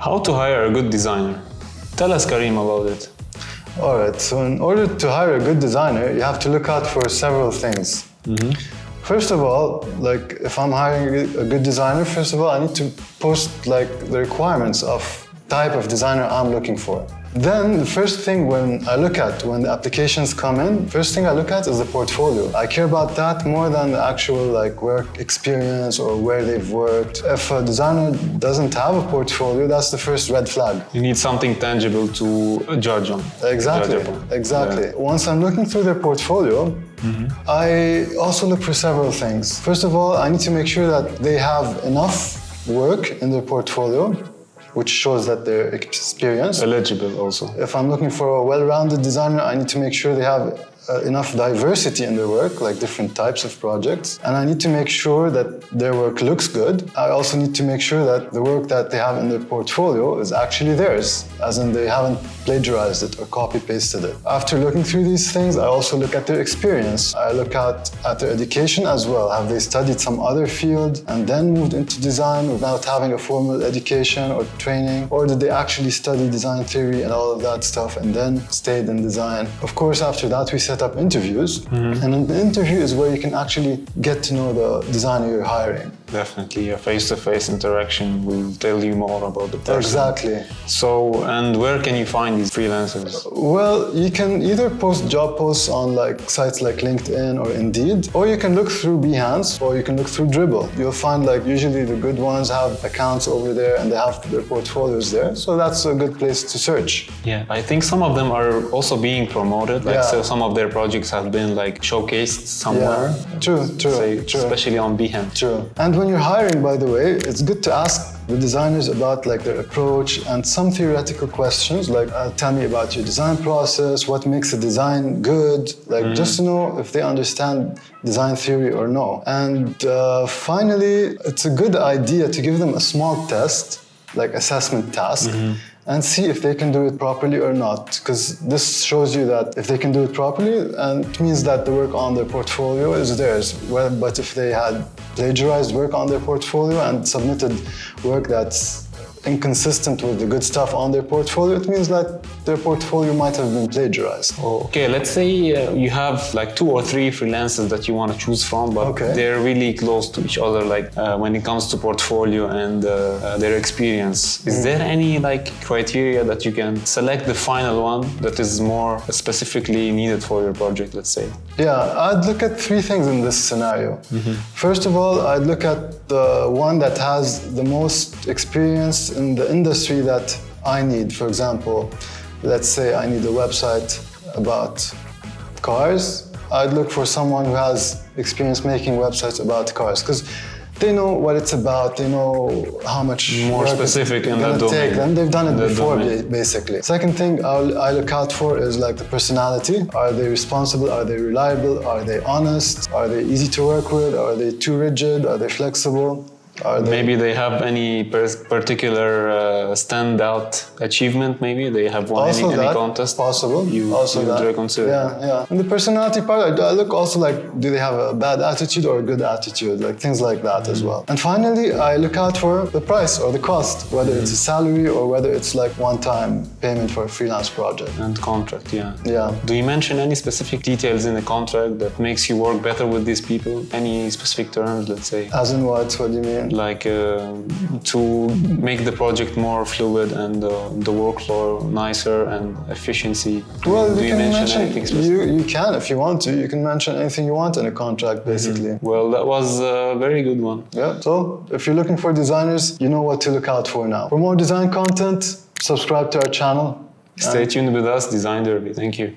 How to hire a good designer? Tell us, Karim, about it. Alright, so in order to hire a good designer, you have to look out for several things. First of all, like if I'm hiring a good designer, first of all, I need to post like the requirements of type of designer I'm looking for. Then the first thing when the applications come in, first thing I look at is the portfolio. I care about that more than the actual like work experience or where they've worked. If a designer doesn't have a portfolio, that's the first red flag. You need something tangible to judge on. Exactly. Yeah. Once I'm looking through their portfolio, I also look for several things. First of all, I need to make sure that they have enough work in their portfolio, which shows that they're experienced. Eligible also. If I'm looking for a well-rounded designer, I need to make sure they have enough diversity in their work, like different types of projects. And I need to make sure that their work looks good. I also need to make sure that the work that they have in their portfolio is actually theirs, as in they haven't plagiarized it or copy-pasted it. After looking through these things, I also look at their experience. I look at their education as well. Have they studied some other field and then moved into design without having a formal education or training? Or did they actually study design theory and all of that stuff and then stayed in design? Of course, after that, we set up interviews. And in the interview is where you can actually get to know the designer you're hiring. Definitely, a face-to-face interaction will tell you more about the person. Exactly. So, and where can you find these freelancers? Well, you can either post job posts on like sites like LinkedIn or Indeed, or you can look through Behance, or you can look through Dribbble. You'll find like usually the good ones have accounts over there and they have their portfolios there. So that's a good place to search. Yeah, I think some of them are also being promoted. Like so some of their projects have been like showcased somewhere. Yeah. True. Especially on Behance. True. And when you're hiring, by the way, it's good to ask the designers about like their approach and some theoretical questions, like tell me about your design process, what makes a design good, like just to know if they understand design theory or no. And finally, it's a good idea to give them a small test, like assessment task, and see if they can do it properly or not. Because this shows you that if they can do it properly, and it means that the work on their portfolio is theirs. Well, but if they had plagiarized work on their portfolio and submitted work that's inconsistent with the good stuff on their portfolio, it means that their portfolio might have been plagiarized. Okay, let's say you have like 2 or 3 freelancers that you want to choose from, but they're really close to each other, like when it comes to portfolio and their experience. Is there any like criteria that you can select the final one that is more specifically needed for your project, let's say? Yeah, I'd look at 3 things in this scenario. First of all, I'd look at the one that has the most experience in the industry that I need. For example, let's say I need a website about cars. I'd look for someone who has experience making websites about cars, because they know what it's about, they know how much more specific in that domain. Take. And they've done it before, basically. Second thing I look out for is like the personality. Are they responsible? Are they reliable? Are they honest? Are they easy to work with? Are they too rigid? Are they flexible? Maybe they have any particular standout achievement, maybe they have won any contest. Possible. You consider. Yeah. And the personality part, I look also like, do they have a bad attitude or a good attitude, like things like that as well. And finally, I look out for the price or the cost, whether it's a salary or whether it's like one-time payment for a freelance project. And contract, yeah. Yeah. Do you mention any specific details in the contract that makes you work better with these people? Any specific terms, let's say? As in what? What do you mean? Like to make the project more fluid and the workflow nicer and efficiency. Well, do you mention anything specific? You can, if you want to. You can mention anything you want in a contract, basically. Well, that was a very good one. Yeah, so if you're looking for designers, you know what to look out for now. For more design content, subscribe to our channel. Stay tuned with us, Design Derby. Thank you.